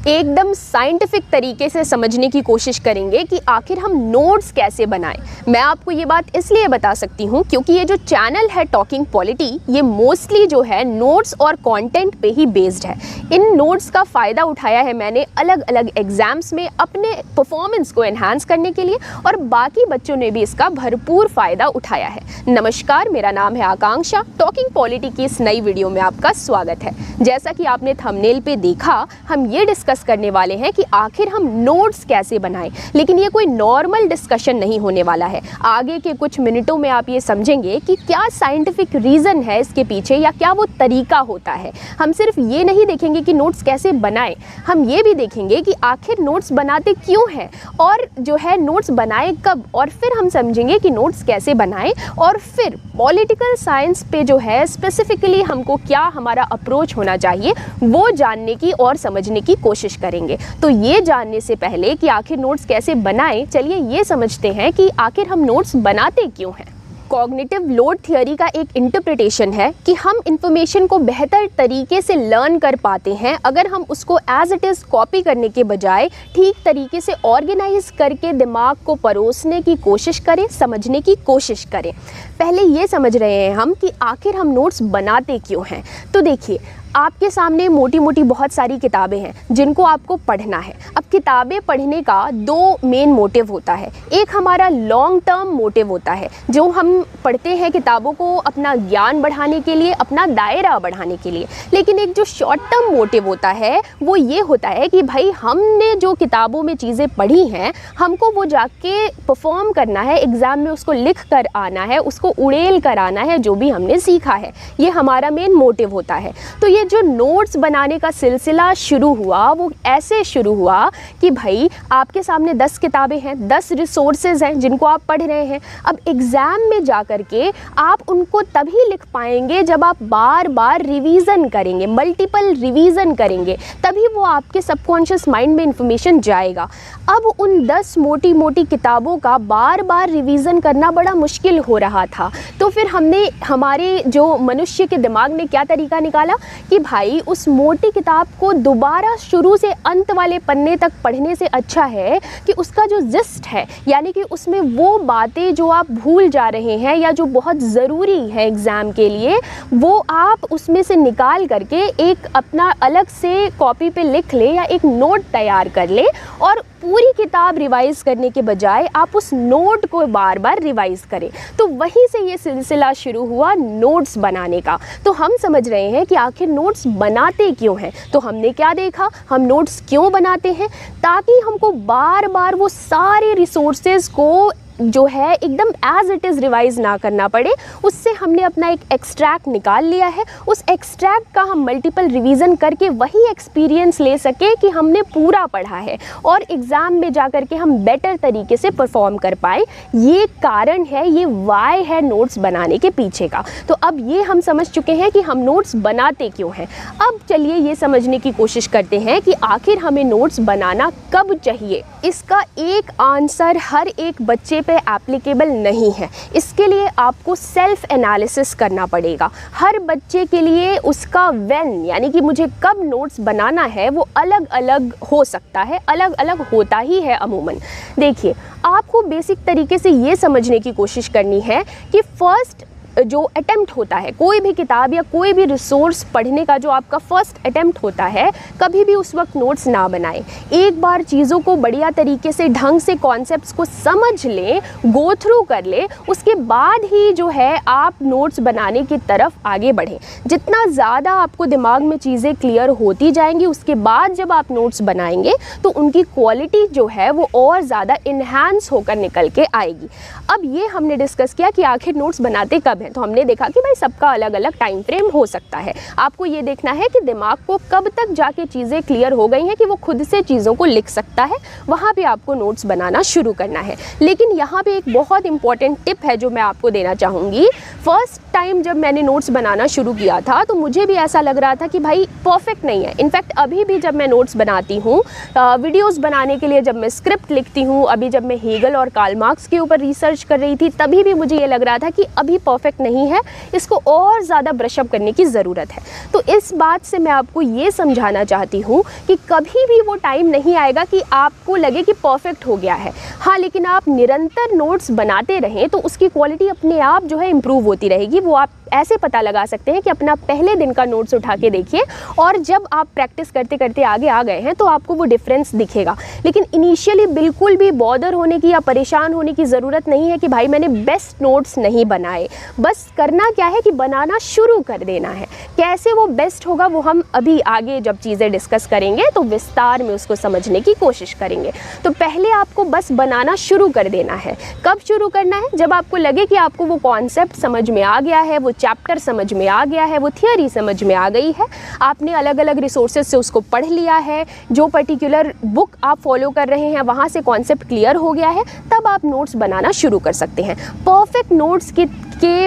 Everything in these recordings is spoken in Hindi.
एकदम साइंटिफिक तरीके से समझने की कोशिश करेंगे कि आखिर हम नोट्स कैसे बनाएं। मैं आपको ये बात इसलिए बता सकती हूँ क्योंकि ये जो चैनल है टॉकिंग पॉलिटी, ये मोस्टली जो है नोट्स और कंटेंट पे ही बेस्ड है। इन नोट्स का फ़ायदा उठाया है मैंने अलग अलग एग्ज़ाम्स में अपने परफॉर्मेंस को एनहांस करने के लिए, और बाकी बच्चों ने भी इसका भरपूर फ़ायदा उठाया है। नमस्कार, मेरा नाम है आकांक्षा। टॉकिंग पॉलिटी की इस नई वीडियो में आपका स्वागत है। जैसा कि आपने थंबनेल पे देखा, हम ये डिस्कस करने वाले हैं कि आखिर हम नोट्स कैसे बनाएं। लेकिन ये कोई नॉर्मल डिस्कशन नहीं होने वाला है। आगे के कुछ मिनटों में आप ये समझेंगे कि क्या साइंटिफिक रीज़न है इसके पीछे या क्या वो तरीका होता है। हम सिर्फ ये नहीं देखेंगे कि नोट्स कैसे बनाएं, हम ये भी देखेंगे कि आखिर नोट्स बनाते क्यों हैं, और जो है नोट्स बनाएं कब, और फिर हम समझेंगे कि नोट्स कैसे बनाएं, और फिर पॉलिटिकल साइंस पे जो है स्पेसिफिकली हमको क्या हमारा अप्रोच होना चाहिए वो जानने की और समझने की कोशिश करेंगे। तो ये जानने से पहले कि आखिर नोट्स कैसे बनाएं, चलिए ये समझते हैं कि आखिर हम नोट्स बनाते क्यों हैं। कॉग्निटिव लोड थियोरी का एक इंटरप्रिटेशन है कि हम इंफॉर्मेशन को बेहतर तरीके से लर्न कर पाते हैं अगर हम उसको एज इट इज़ कॉपी करने के बजाय ठीक तरीके से ऑर्गेनाइज करके दिमाग को परोसने की कोशिश करें, समझने की कोशिश करें। पहले ये समझ रहे हैं हम कि आखिर हम नोट्स बनाते क्यों हैं। तो देखिए, आपके सामने मोटी मोटी बहुत सारी किताबें हैं जिनको आपको पढ़ना है। अब किताबें पढ़ने का दो मेन मोटिव होता है। एक हमारा लॉन्ग टर्म मोटिव होता है, जो हम पढ़ते हैं किताबों को अपना ज्ञान बढ़ाने के लिए, अपना दायरा बढ़ाने के लिए। लेकिन एक जो शॉर्ट टर्म मोटिव होता है वो ये होता है कि भाई हमने जो किताबों में चीज़ें पढ़ी हैं हमको वो जाके परफॉर्म करना है, एग्ज़ाम में उसको लिख कर आना है, उसको उड़ेल कर आना है जो भी हमने सीखा है। ये हमारा मेन मोटिव होता है। तो ये जो नोट्स बनाने का सिलसिला शुरू हुआ वो ऐसे शुरू हुआ कि भाई आपके सामने 10 किताबें हैं, 10 रिसोर्सेज हैं जिनको आप पढ़ रहे हैं। अब एग्ज़ाम में जा कर के आप उनको तभी लिख पाएंगे जब आप बार बार रिवीजन करेंगे, मल्टीपल रिवीजन करेंगे, तभी वो आपके सबकॉन्शियस माइंड में इंफॉर्मेशन जाएगा। अब उन 10 मोटी मोटी किताबों का बार बार रिवीजन करना बड़ा मुश्किल हो रहा था। तो फिर हमने हमारे जो मनुष्य के दिमाग ने क्या तरीका निकाला कि भाई उस मोटी किताब को दोबारा शुरू से अंत वाले पन्ने तक पढ़ने से अच्छा है कि उसका जो जिस्ट है, यानी कि उसमें वो बातें जो आप भूल जा रहे हैं या जो बहुत ज़रूरी है एग्ज़ाम के लिए, वो आप उसमें से निकाल करके एक अपना अलग से कॉपी पे लिख लें या एक नोट तैयार कर लें, और पूरी किताब रिवाइज़ करने के बजाय आप उस नोट को बार बार रिवाइज़ करें। तो वहीं से ये सिलसिला शुरू हुआ नोट्स बनाने का। तो हम समझ रहे हैं कि आखिर नोट्स बनाते क्यों हैं। तो हमने क्या देखा, हम नोट्स क्यों बनाते हैं, ताकि हमको बार बार वो सारे रिसोर्सेज को जो है एकदम एज इट इज़ रिवाइज़ ना करना पड़े। उससे हमने अपना एक एक्सट्रैक्ट निकाल लिया है। उस एक्सट्रैक्ट का हम मल्टीपल रिवीजन करके वही एक्सपीरियंस ले सके कि हमने पूरा पढ़ा है, और एग्ज़ाम में जा कर के हम बेटर तरीके से परफॉर्म कर पाए। ये कारण है, ये वाई है नोट्स बनाने के पीछे का। तो अब ये हम समझ चुके हैं कि हम नोट्स बनाते क्यों हैं। अब चलिए ये समझने की कोशिश करते हैं कि आखिर हमें नोट्स बनाना कब चाहिए। इसका एक आंसर हर एक बच्चे पे एप्लीकेबल नहीं है। इसके लिए आपको सेल्फ एनालिसिस करना पड़ेगा। हर बच्चे के लिए उसका व्हेन, यानी कि मुझे कब नोट्स बनाना है, वो अलग अलग हो सकता है, अलग अलग होता ही है अमूमन। देखिए, आपको बेसिक तरीके से ये समझने की कोशिश करनी है कि फर्स्ट जो अटेम्प्ट होता है कोई भी किताब या कोई भी रिसोर्स पढ़ने का, जो आपका फर्स्ट अटेम्प्ट होता है, कभी भी उस वक्त नोट्स ना बनाएं। एक बार चीज़ों को बढ़िया तरीके से ढंग से कॉन्सेप्ट्स को समझ लें, गो थ्रू कर लें, उसके बाद ही जो है आप नोट्स बनाने की तरफ आगे बढ़ें। जितना ज़्यादा आपको दिमाग में चीज़ें क्लियर होती जाएंगी, उसके बाद जब आप नोट्स बनाएंगे तो उनकी क्वालिटी जो है वो और ज़्यादा इन्हांस होकर निकल के आएगी। अब ये हमने डिस्कस किया कि आखिर नोट्स बनाते कब हैं। तो हमने देखा कि भाई सबका अलग अलग टाइम फ्रेम हो सकता है। आपको ये देखना है कि दिमाग को कब तक जाके चीज़ें क्लियर हो गई हैं कि वो खुद से चीज़ों को लिख सकता है, वहाँ पे आपको नोट्स बनाना शुरू करना है। लेकिन यहाँ पे एक बहुत इंपॉर्टेंट टिप है जो मैं आपको देना चाहूँगी। फर्स्ट टाइम जब मैंने नोट्स बनाना शुरू किया था तो मुझे भी ऐसा लग रहा था कि भाई परफेक्ट नहीं है। इनफैक्ट अभी भी जब मैं नोट्स बनाती हूँ, वीडियोज़ बनाने के लिए जब मैं स्क्रिप्ट लिखती हूँ, अभी जब मैं हेगल और कार्ल मार्क्स के ऊपर रिसर्च कर रही थी, तभी भी मुझे ये लग रहा था कि अभी परफेक्ट परफेक्ट नहीं है, इसको और ज़्यादा ब्रशअप करने की ज़रूरत है। तो इस बात से मैं आपको ये समझाना चाहती हूँ कि कभी भी वो टाइम नहीं आएगा कि आपको लगे कि परफेक्ट हो गया है। हाँ, लेकिन आप निरंतर नोट्स बनाते रहें तो उसकी क्वालिटी अपने आप जो है इम्प्रूव होती रहेगी। वो आप ऐसे पता लगा सकते हैं कि अपना पहले दिन का नोट्स उठा के देखिए, और जब आप प्रैक्टिस करते करते आगे आ गए हैं तो आपको वो डिफरेंस दिखेगा। लेकिन इनिशियली बिल्कुल भी बॉदर होने की या परेशान होने की ज़रूरत नहीं है कि भाई मैंने बेस्ट नोट्स नहीं बनाए। बस करना क्या है कि बनाना शुरू कर देना है। कैसे वो बेस्ट होगा वो हम अभी आगे जब चीज़ें डिस्कस करेंगे तो विस्तार में उसको समझने की कोशिश करेंगे। तो पहले आपको बस बनाना शुरू कर देना है। कब शुरू करना है? जब आपको लगे कि आपको वो कॉन्सेप्ट समझ में आ गया है, वो चैप्टर समझ में आ गया है, वो थियोरी समझ में आ गई है, आपने अलग अलग रिसोर्सेज से उसको पढ़ लिया है, जो पर्टिकुलर बुक आप फॉलो कर रहे हैं वहाँ से कॉन्सेप्ट क्लियर हो गया है, तब आप नोट्स बनाना शुरू कर सकते हैं। परफेक्ट नोट्स के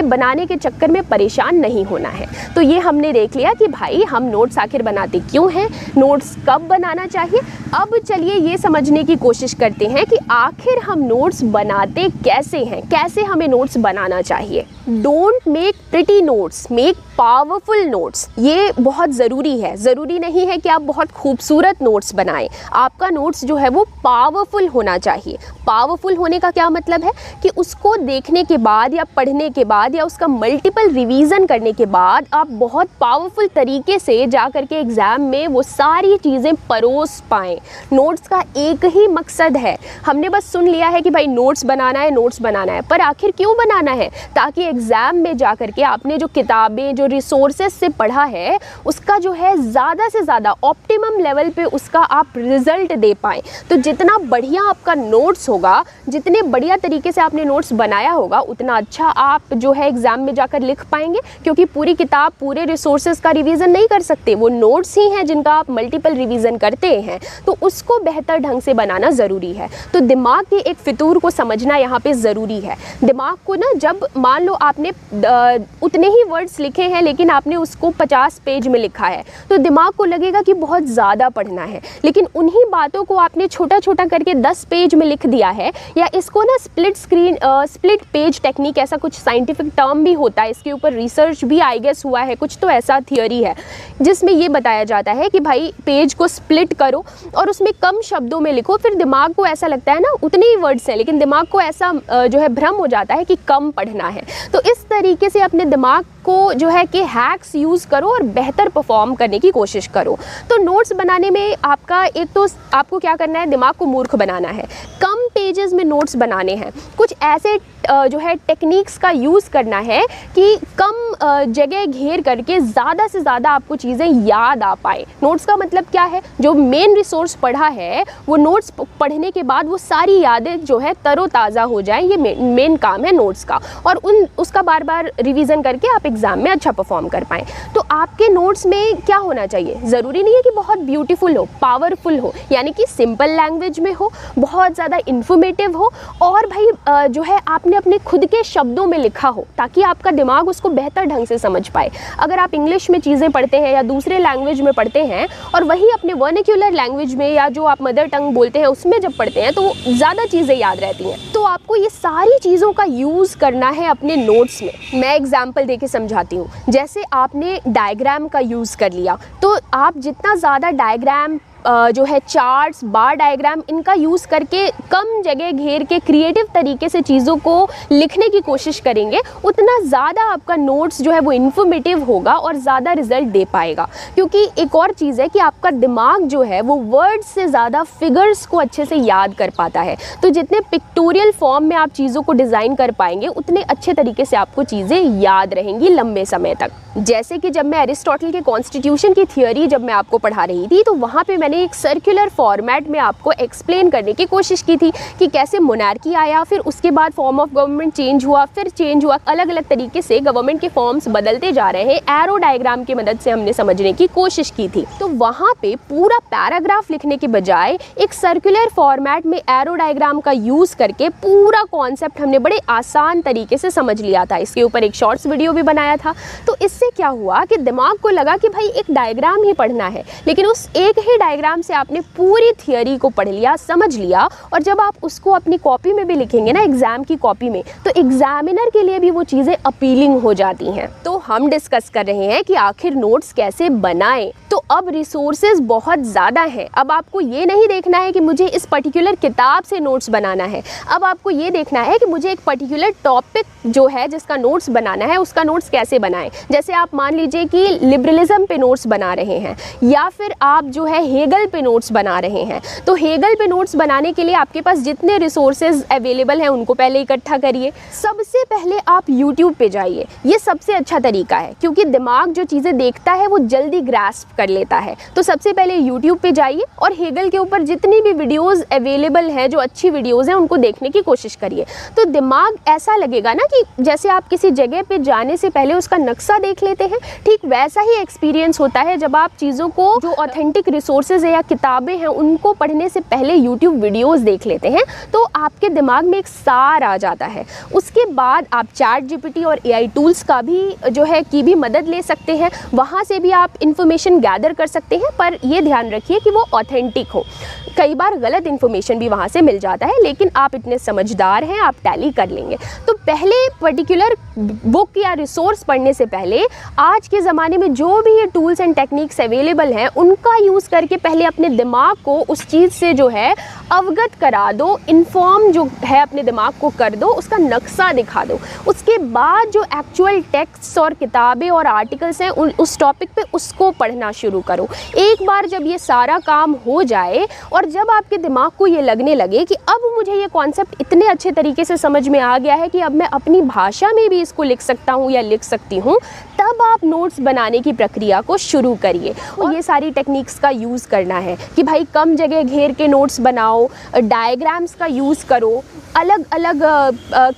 बनाने के चक्कर में परेशान नहीं होना है। तो ये हमने देख लिया कि भाई हम नोट्स आखिर बनाते क्यों हैं, नोट्स कब बनाना चाहिए। अब चलिए ये समझने की कोशिश करते हैं कि आखिर हम नोट्स बनाते कैसे हैं, कैसे हमें नोट्स बनाना चाहिए। Don't make pretty notes, make powerful notes. ये बहुत ज़रूरी है। ज़रूरी नहीं है कि आप बहुत खूबसूरत नोट्स बनाएं, आपका नोट्स जो है वो पावरफुल होना चाहिए। पावरफुल होने का क्या मतलब है कि उसको देखने के बाद या पढ़ने के बाद या उसका मल्टीपल रिवीजन करने के बाद आप बहुत पावरफुल तरीके से जा कर के एग्ज़ाम में वो सारी चीज़ें परोस पाएँ। नोट्स का एक ही मकसद है, हमने बस सुन लिया है कि भाई नोट्स बनाना है, नोट्स बनाना है, पर आखिर क्यों बनाना है? ताकि एग्ज़ाम में जा कर के आपने जो किताबें, जो रिसोर्सेज से पढ़ा है उसका जो है ज़्यादा से ज़्यादा ऑप्टिमम लेवल पे उसका आप रिज़ल्ट दे पाएँ। तो जितना बढ़िया आपका नोट्स होगा, जितने बढ़िया तरीके से आपने नोट्स बनाया होगा, उतना अच्छा आप जो है एग्ज़ाम में जाकर लिख पाएंगे। क्योंकि पूरी किताब, पूरे रिसोर्सेज का रिवीजन नहीं कर सकते, वो नोट्स ही हैं जिनका आप मल्टीपल रिवीजन करते हैं। तो उसको बेहतर ढंग से बनाना ज़रूरी है। तो दिमाग के एक फितूर को समझना यहाँ पे ज़रूरी है। दिमाग को ना, जब मान लो आपने उतने ही वर्ड्स लिखे हैं लेकिन आपने उसको 50 पेज में लिखा है, तो दिमाग को लगेगा कि बहुत ज़्यादा पढ़ना है। लेकिन उन्हीं बातों को आपने छोटा छोटा करके 10 पेज में लिख दिया है, या इसको ना स्प्लिट पेज टेक्निक, ऐसा कुछ साइंटिफिक टर्म भी होता है, इसके ऊपर रिसर्च भी आई गेस हुआ है, कुछ तो ऐसा थियोरी है जिसमें ये बताया जाता है कि भाई पेज को स्प्लिट करो और उसमें कम शब्दों में लिखो। फिर दिमाग को ऐसा लगता है ना उतने ही वर्ड्स हैं, लेकिन दिमाग को ऐसा जो है भ्रम हो जाता है कि कम पढ़ना है। तो इस तरीके से अपने दिमाग को जो है कि हैक्स यूज़ करो और बेहतर परफॉर्म करने की कोशिश करो। तो नोट्स बनाने में आपका एक तो आपको क्या करना है, दिमाग को मूर्ख बनाना है। कम पेजेस में नोट्स बनाने हैं, कुछ ऐसे जो है टेक्निक्स का यूज़ करना है कि कम जगह घेर करके ज़्यादा से ज़्यादा आपको चीज़ें याद आ पाए। नोट्स का मतलब क्या है, जो मेन रिसोर्स पढ़ा है वो नोट्स पढ़ने के बाद वो सारी यादें जो है तरोताज़ा हो जाएं। ये मेन काम है नोट्स का, और उसका बार बार रिवीजन करके आप एग्ज़ाम में अच्छा परफॉर्म कर पाएँ। तो आपके नोट्स में क्या होना चाहिए, ज़रूरी नहीं है कि बहुत ब्यूटीफुल हो, पावरफुल हो, यानी कि सिंपल लैंग्वेज में हो, बहुत ज़्यादा इन्फॉर्मेटिव हो, और भाई जो है आपने अपने खुद के शब्दों में लिखा हो ताकि आपका दिमाग उसको बेहतर ढंग से समझ पाए। अगर आप इंग्लिश में चीज़ें पढ़ते हैं या दूसरे लैंग्वेज में पढ़ते हैं और वही अपने वर्नाक्युलर लैंग्वेज में या जो आप मदर टंग बोलते हैं उसमें जब पढ़ते हैं तो ज़्यादा चीज़ें याद रहती हैं। तो आपको ये सारी चीज़ों का यूज़ करना है अपने नोट्स में। मैं एग्जाम्पल देके समझाती हूँ। जैसे आपने डायग्राम का यूज़ कर लिया, तो आप जितना ज़्यादा डायग्राम जो है चार्ट्स, बार डायग्राम, इनका यूज़ करके कम जगह घेर के क्रिएटिव तरीके से चीज़ों को लिखने की कोशिश करेंगे, उतना ज़्यादा आपका नोट्स जो है वो इन्फॉर्मेटिव होगा और ज़्यादा रिजल्ट दे पाएगा। क्योंकि एक और चीज़ है कि आपका दिमाग जो है वो वर्ड्स से ज़्यादा फिगर्स को अच्छे से याद कर पाता है। तो जितने पिक्टोरियल फॉर्म में आप चीज़ों को डिज़ाइन कर पाएंगे उतने अच्छे तरीके से आपको चीज़ें याद रहेंगी लंबे समय तक। जैसे कि जब मैं एरिस्टोटल के कॉन्स्टिट्यूशन की थियोरी जब मैं आपको पढ़ा रही थी, तो वहाँ पे मैंने एक सर्कुलर फॉर्मेट में आपको एक्सप्लेन करने की कोशिश की थी कि कैसे मोनार्की आया, फिर उसके बाद फॉर्म ऑफ गवर्नमेंट चेंज हुआ, फिर चेंज हुआ, अलग अलग तरीके से गवर्नमेंट के फॉर्म्स बदलते जा रहे हैं। एरो डायग्राम की मदद से हमने समझने की कोशिश की थी। तो वहाँ पे पूरा पैराग्राफ लिखने के बजाय एक सर्कुलर फॉर्मेट में एरो डायग्राम का यूज़ करके पूरा कॉन्सेप्ट हमने बड़े आसान तरीके से समझ लिया था। इसके ऊपर एक शॉर्ट्स वीडियो भी बनाया था। तो इससे क्या हुआ कि दिमाग को लगा कि भाई एक डायग्राम ही पढ़ना है, लेकिन उस एक ही डायग्राम डायग्राम से आपने पूरी थियोरी को पढ़ लिया, समझ लिया, और जब आप उसको अपनी कॉपी में भी लिखेंगे ना, एग्जाम की कॉपी में, तो एग्जामिनर के लिए भी वो चीज़ें अपीलिंग हो जाती हैं। तो हम डिस्कस कर रहे हैं कि आखिर नोट्स कैसे बनाएं। तो अब रिसोर्सेज बहुत ज़्यादा हैं। अब आपको ये नहीं देखना है कि मुझे इस पर्टिकुलर किताब से नोट्स बनाना है, अब आपको ये देखना है कि मुझे एक पर्टिकुलर टॉपिक जो है जिसका नोट्स बनाना है, उसका नोट्स कैसे बनाएं। जैसे आप मान लीजिए कि लिबरलिज्म पे नोट्स बना रहे हैं, या फिर आप जो है हेगल पे नोट्स बना रहे हैं, तो हेगल पे नोट्स बनाने के लिए आपके पास जितने रिसोर्सेज अवेलेबल हैं उनको पहले इकट्ठा करिए। सबसे पहले आप यूट्यूब पे जाइए, ये सबसे अच्छा तरीका है, क्योंकि दिमाग जो चीज़ें देखता है वो जल्दी ग्रास्प कर लेता है। तो सबसे पहले यूट्यूब पे जाइए और हेगल के ऊपर जितनी भी वीडियोस अवेलेबल हैं, जो अच्छी वीडियोस हैं, उनको देखने की कोशिश करिए। तो दिमाग ऐसा लगेगा ना कि जैसे आप किसी जगह पे जाने से पहले उसका नक्शा देख लेते हैं, ठीक वैसा ही एक्सपीरियंस होता है जब आप चीज़ों को, जो ऑथेंटिक रिसोर्सेज है या किताबें हैं, उनको पढ़ने से पहले यूट्यूब वीडियोज़ देख लेते हैं, तो आपके दिमाग में एक सार आ जाता है। उसके बाद आप ChatGPT और AI टूल्स का भी जो है की भी मदद ले सकते हैं, वहाँ से भी आप इन्फॉर्मेशन गैदर कर सकते हैं, पर ये ध्यान रखिए कि वो ऑथेंटिक हो। कई बार गलत इन्फॉर्मेशन भी वहाँ से मिल जाता है, लेकिन आप इतने समझदार हैं, आप टैली कर लेंगे। तो पहले पर्टिकुलर बुक या रिसोर्स पढ़ने से पहले आज के ज़माने में जो भी ये टूल्स एंड टेक्निक्स अवेलेबल हैं, उनका यूज़ करके पहले अपने दिमाग को उस चीज़ से जो है अवगत करा दो, इन्फॉर्म जो है अपने दिमाग को कर दो, उसका नक्शा दिखा दो। उसके बाद जो एक्चुअल टेक्स्ट्स और किताबें और आर्टिकल्स हैं उस टॉपिक पे उसको पढ़ना शुरू करो। एक बार जब ये सारा काम हो जाए और जब आपके दिमाग को ये लगने लगे कि अब मुझे ये कॉन्सेप्ट इतने अच्छे तरीके से समझ में आ गया है कि अब मैं अपनी भाषा में भी इसको लिख सकता हूँ या लिख सकती हूँ, तब आप नोट्स बनाने की प्रक्रिया को शुरू करिए। और ये सारी टेक्निक्स का यूज़ करना है कि भाई कम जगह घेर के नोट्स बनाओ, डायग्राम्स का यूज़ करो, अलग अलग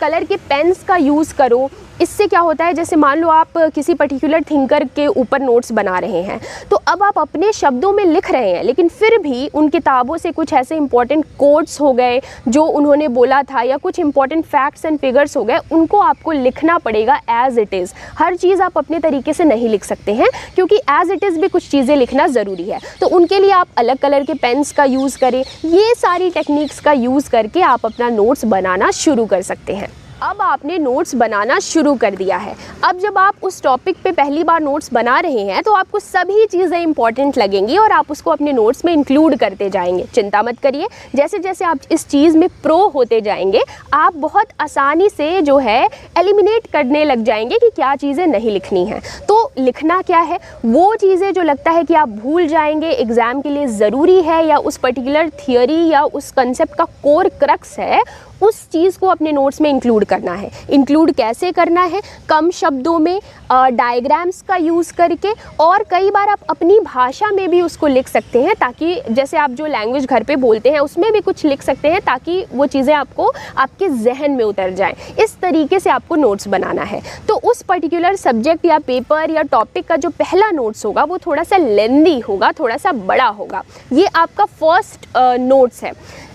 कलर के पेन्स का यूज़ करो। इससे क्या होता है, जैसे मान लो आप किसी पर्टिकुलर थिंकर के ऊपर नोट्स बना रहे हैं, तो अब आप अपने शब्दों में लिख रहे हैं, लेकिन फिर भी उन किताबों से कुछ ऐसे इंपॉर्टेंट कोट्स हो गए जो उन्होंने बोला था, या कुछ इंपॉर्टेंट फैक्ट्स एंड फिगर्स हो गए, उनको आपको लिखना पड़ेगा एज इट इज़। हर चीज़ आप अपने तरीके से नहीं लिख सकते हैं, क्योंकि एज इट इज़ भी कुछ चीज़ें लिखना ज़रूरी है। तो उनके लिए आप अलग कलर के पेन्स का यूज़ करें। ये सारी टेक्निक्स का यूज़ करके आप अपना नोट्स बनाना शुरू कर सकते हैं। अब आपने नोट्स बनाना शुरू कर दिया है। अब जब आप उस टॉपिक पे पहली बार नोट्स बना रहे हैं, तो आपको सभी चीज़ें इंपॉर्टेंट लगेंगी और आप उसको अपने नोट्स में इंक्लूड करते जाएंगे। चिंता मत करिए, जैसे जैसे आप इस चीज़ में प्रो होते जाएंगे, आप बहुत आसानी से जो है एलिमिनेट करने लग जाएंगे कि क्या चीज़ें नहीं लिखनी हैं। तो लिखना क्या है, वो चीज़ें जो लगता है कि आप भूल जाएंगे, एग्ज़ाम के लिए ज़रूरी है, या उस पर्टिकुलर थियोरी या उस कंसेप्ट का कोर क्रक्स है, उस चीज़ को अपने नोट्स में इंक्लूड करना है। इंक्लूड कैसे करना है? कम शब्दों में, डायग्राम्स का यूज़ करके, और कई बार आप अपनी भाषा में भी उसको लिख सकते हैं, ताकि जैसे आप जो लैंग्वेज घर पे बोलते हैं उसमें भी कुछ लिख सकते हैं, ताकि वो चीज़ें आपको आपके जहन में उतर जाएं। इस तरीके से आपको नोट्स बनाना है। तो उस पर्टिकुलर सब्जेक्ट या पेपर या टॉपिक का जो पहला नोट्स होगा वो थोड़ा सा लेंदी होगा, थोड़ा सा बड़ा होगा। ये आपका फर्स्ट नोट्स है।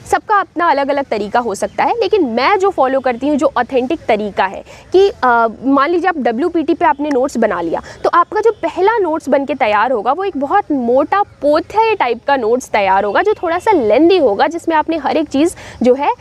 सबका अपना अलग अलग तरीका हो सकता है, लेकिन मैं जो फॉलो करती हूँ, जो ऑथेंटिक तरीका है कि मान लीजिए आप WPT पे आपने नोट्स बना लिया, तो आपका जो पहला नोट्स बन के तैयार होगा वो एक बहुत मोटा पोथे टाइप का नोट्स तैयार होगा, जो थोड़ा सा लेंदी होगा, जिसमें आपने हर एक चीज़ जो है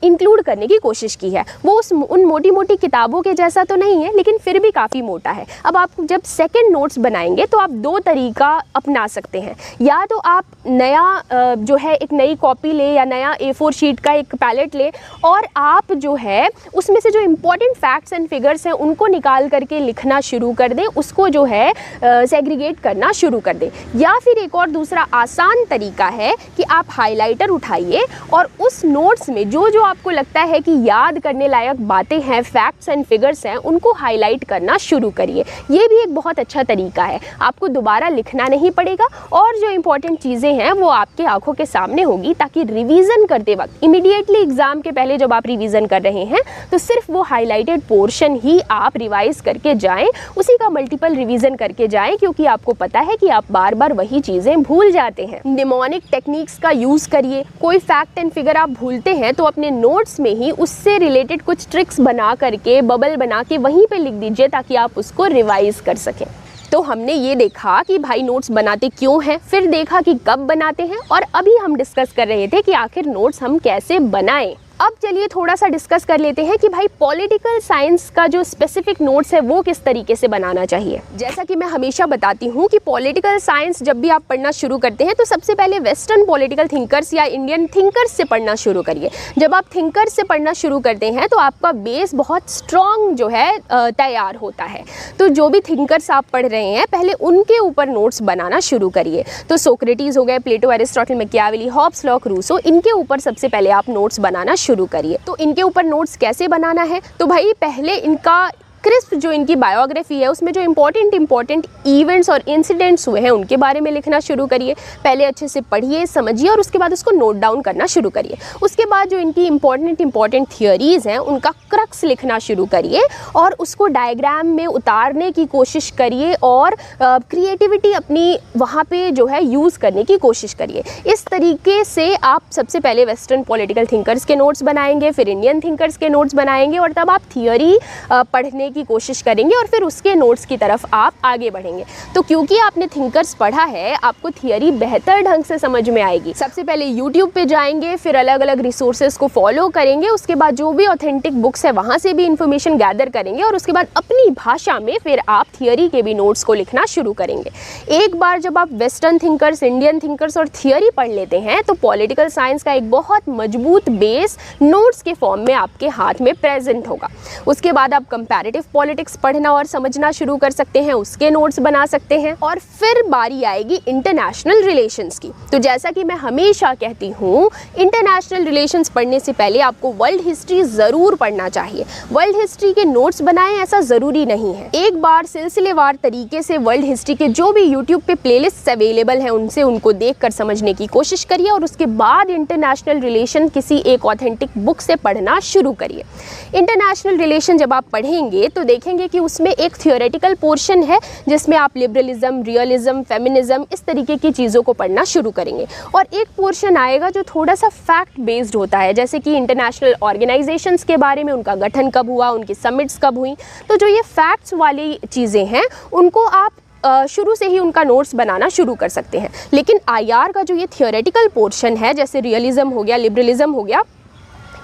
इंक्लूड करने की कोशिश की है। वो उन मोटी मोटी किताबों के जैसा तो नहीं है, लेकिन फिर भी काफ़ी मोटा है। अब आप जब सेकेंड नोट्स बनाएंगे तो आप दो तरीका अपना सकते हैं। या तो आप नया जो है एक नई कॉपी ले, या नया A4 शीट का एक पैलेट ले, और आप जो है उसमें से जो इम्पोर्टेंट फैक्ट्स एंड फिगर्स हैं उनको निकाल करके लिखना शुरू कर दें, उसको जो है सेग्रीगेट करना शुरू कर दें। या फिर एक और दूसरा आसान तरीका है कि आप हाइलाइटर उठाइए और उस नोट्स में जो जो आपको लगता है कि याद करने लायक बातें हैं, फैक्ट्स एंड फिगर्स हैं, उनको हाईलाइट करना शुरू करिए। ये भी एक बहुत अच्छा तरीका है, आपको दोबारा लिखना नहीं पड़ेगा, और जो इम्पोर्टेंट चीज़ें हैं वो आपके आंखों के सामने होगी, ताकि रिवीजन करते वक्त इमीडिएटली एग्जाम के पहले जब आप रिवीजन कर रहे हैं तो सिर्फ वो हाईलाइटेड पोर्शन ही आप रिवाइज करके जाएं, उसी का मल्टीपल रिवीजन करके जाएं, क्योंकि आपको पता है कि आप बार बार वही चीज़ें भूल जाते हैं। निमोनिक टेक्निक्स का यूज़ करिए। कोई फैक्ट एंड फिगर आप भूलते हैं तो अपने नोट्स में ही उससे रिलेटेड कुछ ट्रिक्स बना करके, बबल बना के वहीं पे लिख दीजिए, ताकि आप उसको रिवाइज कर सकें। तो हमने ये देखा कि भाई नोट्स बनाते क्यों हैं, फिर देखा कि कब बनाते हैं, और अभी हम डिस्कस कर रहे थे कि आखिर नोट्स हम कैसे बनाएं। अब चलिए थोड़ा सा डिस्कस कर लेते हैं कि भाई पॉलिटिकल साइंस का जो स्पेसिफिक नोट्स है वो किस तरीके से बनाना चाहिए। जैसा कि मैं हमेशा बताती हूँ कि पॉलिटिकल साइंस जब भी आप पढ़ना शुरू करते हैं तो सबसे पहले वेस्टर्न पॉलिटिकल थिंकर्स या इंडियन थिंकर्स से पढ़ना शुरू करिए। जब आप थिंकर्स से पढ़ना शुरू करते हैं तो आपका बेस बहुत स्ट्रॉन्ग जो है तैयार होता है। तो जो भी थिंकर्स आप पढ़ रहे हैं पहले उनके ऊपर नोट्स बनाना शुरू करिए। तो सोक्रेटिस हो गए, Plato, Aristotle, Machiavelli, Hobbes, Locke, Rousseau, इनके ऊपर सबसे पहले आप नोट्स बनाना शुरू करिए। तो इनके ऊपर नोट्स कैसे बनाना है, तो भाई पहले इनका क्रिस्प जो इनकी बायोग्राफी है उसमें जो इंपॉर्टेंट इवेंट्स और इंसिडेंट्स हुए हैं उनके बारे में लिखना शुरू करिए। पहले अच्छे से पढ़िए, समझिए और उसके बाद उसको नोट डाउन करना शुरू करिए। उसके बाद जो इनकी इंपॉर्टेंट थियोरीज हैं उनका क्रक्स लिखना शुरू करिए और उसको डायग्राम में उतारने की कोशिश करिए और क्रिएटिविटी अपनी वहाँ पे जो है यूज़ करने की कोशिश करिए। इस तरीके से आप सबसे पहले वेस्टर्न पॉलिटिकल थिंकर्स के नोट्स बनाएंगे, फिर इंडियन थिंकर्स के नोट्स बनाएंगे और तब आप थियोरी पढ़ने की कोशिश करेंगे और फिर उसके नोट्स की तरफ आप आगे बढ़ेंगे। तो क्योंकि आपने थिंकर्स पढ़ा है आपको थियरी बेहतर ढंग से समझ में आएगी। सबसे पहले यूट्यूब पे जाएंगे, फिर अलग अलग रिसोर्सेज को फॉलो करेंगे, उसके बाद जो भी ऑथेंटिक बुक्स है वहाँ से भी इंफॉर्मेशन गैदर करेंगे और उसके बाद अपनी भाषा में फिर आप थियरी के भी नोट्स को लिखना शुरू करेंगे। एक बार जब आप वेस्टर्न थिंकर्स, इंडियन थिंकर्स और थियरी पढ़ लेते हैं तो पॉलिटिकल साइंस का एक बहुत मजबूत बेस नोट्स के फॉर्म में आपके हाथ में प्रेजेंट होगा। उसके बाद आप कंपैरेटिव पॉलिटिक्स पढ़ना और समझना शुरू कर सकते हैं, उसके नोट्स बना सकते हैं और फिर बारी आएगी इंटरनेशनल रिलेशंस की। तो जैसा कि मैं हमेशा कहती हूँ इंटरनेशनल रिलेशंस पढ़ने से पहले आपको वर्ल्ड हिस्ट्री ज़रूर पढ़ना चाहिए। वर्ल्ड हिस्ट्री के नोट्स बनाएं ऐसा ज़रूरी नहीं है। एक बार सिलसिलेवार तरीके से वर्ल्ड हिस्ट्री के जो भी यूट्यूब पे प्लेलिस्ट अवेलेबल हैं उनको देखकर समझने की कोशिश करिए और उसके बाद इंटरनेशनल रिलेशन किसी एक ऑथेंटिक बुक से पढ़ना शुरू करिए। इंटरनेशनल रिलेशन जब आप पढ़ेंगे तो देखेंगे कि उसमें एक थियोरेटिकल पोर्शन है जिसमें आप लिबरलिज्म, रियलिज्म, फेमिनिज्म इस तरीके की चीज़ों को पढ़ना शुरू करेंगे और एक पोर्शन आएगा जो थोड़ा सा फैक्ट बेस्ड होता है, जैसे कि इंटरनेशनल ऑर्गेनाइजेशंस के बारे में, उनका गठन कब हुआ, उनकी समिट्स कब हुई। तो जो ये फैक्ट्स वाली चीज़ें हैं उनको आप शुरू से ही उनका नोट्स बनाना शुरू कर सकते हैं। लेकिन आईआर का जो ये थियोरेटिकल पोर्शन है, जैसे रियलिज्म हो गया, लिबरलिज्म हो गया,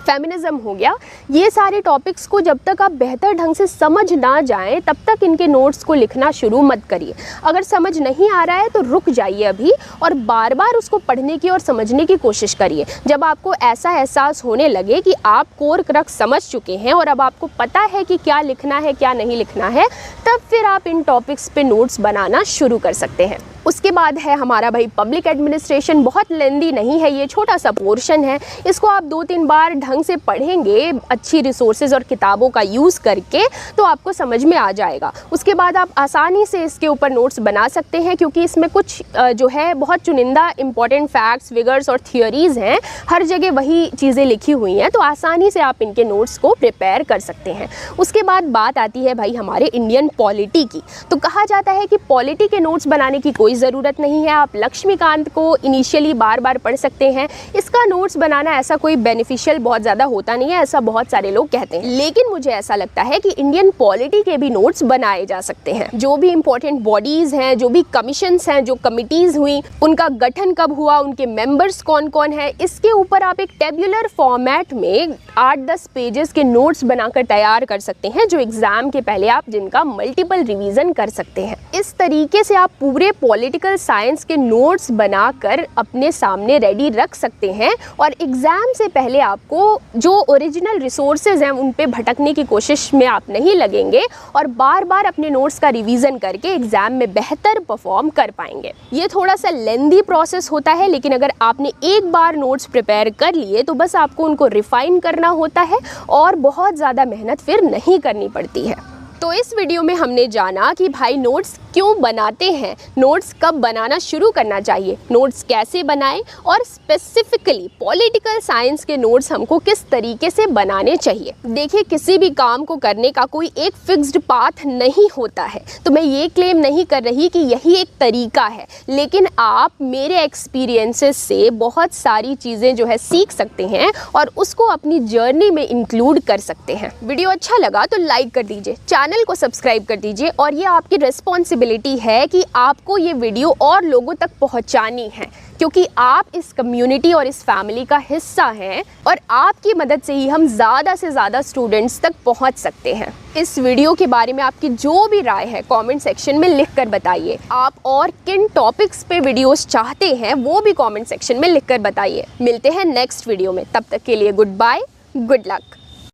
फेमिनिज्म हो गया, ये सारे टॉपिक्स को जब तक आप बेहतर ढंग से समझ ना जाएं तब तक इनके नोट्स को लिखना शुरू मत करिए। अगर समझ नहीं आ रहा है तो रुक जाइए अभी और बार बार उसको पढ़ने की और समझने की कोशिश करिए। जब आपको ऐसा एहसास होने लगे कि आप कोर क्रक्स समझ चुके हैं और अब आपको पता है कि क्या लिखना है क्या नहीं लिखना है, तब फिर आप इन टॉपिक्स पे नोट्स बनाना शुरू कर सकते हैं। उसके बाद है हमारा भाई पब्लिक एडमिनिस्ट्रेशन। बहुत लेंदी नहीं है, ये छोटा सा पोर्शन है, इसको आप 2-3 बार ढंग से पढ़ेंगे अच्छी रिसोर्सेज और किताबों का यूज़ करके तो आपको समझ में आ जाएगा। उसके बाद आप आसानी से इसके ऊपर नोट्स बना सकते हैं क्योंकि इसमें कुछ जो है बहुत चुनिंदा इंपॉर्टेंट फैक्ट्स, फिगर्स और थियोरीज़ हैं, हर जगह वही चीज़ें लिखी हुई हैं, तो आसानी से आप इनके नोट्स को प्रिपेयर कर सकते हैं। उसके बाद बात आती है भाई हमारे इंडियन पॉलिटी की। तो कहा जाता है कि पॉलिटी के नोट्स बनाने की कोई ज़रूरत नहीं है, आप लक्ष्मीकांत को इनिशियली बार बार पढ़ सकते हैं। इसका नोट्स बनाना ऐसा कोई बेनिफिशियल बहुत ज़्यादा होता नहीं है, ऐसा बहुत सारे लोग कहते हैं, लेकिन मुझे ऐसा लगता है कि इंडियन पॉलिटी के भी नोट्स बनाए जा सकते हैं। जो भी इंपॉर्टेंट बॉडीज़ हैं, जो भी कमीशंस हैं, जो कमिटीज़ हुई, उनका गठन कब हुआ, उनके मेंबर्स कौन कौन है, इसके ऊपर आप एक टेबुलर फॉर्मेट में 8-10 पेजेस के नोट्स बनाकर तैयार कर सकते हैं, जो एग्जाम के पहले आप जिनका मल्टीपल रिवीजन कर सकते हैं। इस तरीके से आप पूरे पॉलिटिकल साइंस के नोट्स बनाकर अपने सामने रेडी रख सकते हैं और एग्जाम से पहले आपको जो ओरिजिनल रिसोर्सेज हैं उन पे भटकने की कोशिश में आप नहीं लगेंगे और बार बार अपने नोट्स का रिवीजन करके एग्जाम में बेहतर परफॉर्म कर पाएंगे। ये थोड़ा सा लेंदी प्रोसेस होता है, लेकिन अगर आपने एक बार नोट्स प्रिपेयर कर लिए तो बस आपको उनको रिफाइन करना होता है और बहुत ज़्यादा मेहनत फिर नहीं करनी पड़ती है। तो इस वीडियो में हमने जाना कि भाई नोट्स क्यों बनाते हैं, नोट्स कब बनाना शुरू करना चाहिए, नोट्स कैसे बनाएं और स्पेसिफिकली पॉलिटिकल साइंस के नोट्स हमको किस तरीके से बनाने चाहिए। देखिए, किसी भी काम को करने का कोई एक फिक्स्ड पाथ नहीं होता है, तो मैं ये क्लेम नहीं कर रही कि यही एक तरीका है, लेकिन आप मेरे एक्सपीरियंसेस से बहुत सारी चीज़ें जो है सीख सकते हैं और उसको अपनी जर्नी में इंक्लूड कर सकते हैं। वीडियो अच्छा लगा तो लाइक कर दीजिए, चैनल चैनल को सब्सक्राइब कर दीजिए और ये आपकी रिस्पॉन्सिबिलिटी है कि आपको ये वीडियो और लोगों तक पहुंचानी है, क्योंकि आप इस कम्युनिटी और इस फैमिली का हिस्सा हैं और आपकी मदद से ही हम ज़्यादा से ज़्यादा स्टूडेंट्स तक पहुंच सकते हैं। इस वीडियो के बारे में आपकी जो भी राय है कमेंट सेक्शन में लिख कर बताइए। आप और किन टॉपिक्स पे वीडियोस चाहते हैं वो भी कमेंट सेक्शन में लिख कर बताइए। मिलते हैं नेक्स्ट वीडियो में, तब तक के लिए गुड बाय, गुड लक।